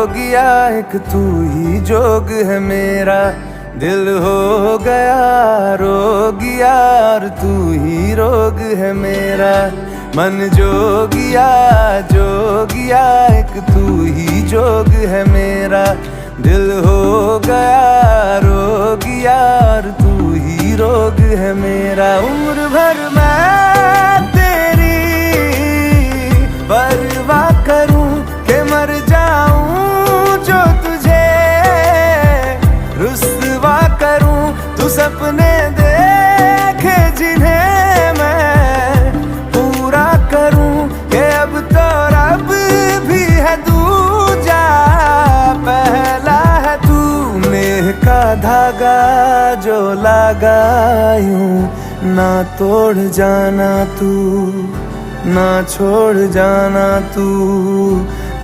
जोगिया एक तू ही जोग है मेरा, दिल हो गया रोगिया और तू ही रोग है मेरा। मन जोगिया जोगिया एक तू ही जोग है मेरा, दिल हो गया रोगिया और तू ही रोग है मेरा। उम्र भर मैं तेरी परवाह करूं के मर जाऊं जो तुझे रुस्वा करूं। तू सपने देखे जिन्हें मैं पूरा करूं के अब तो रब भी है दूजा पहला है तू। नेह का धागा जो लगा यूं ना तोड़ जाना तू, ना छोड़ जाना तू।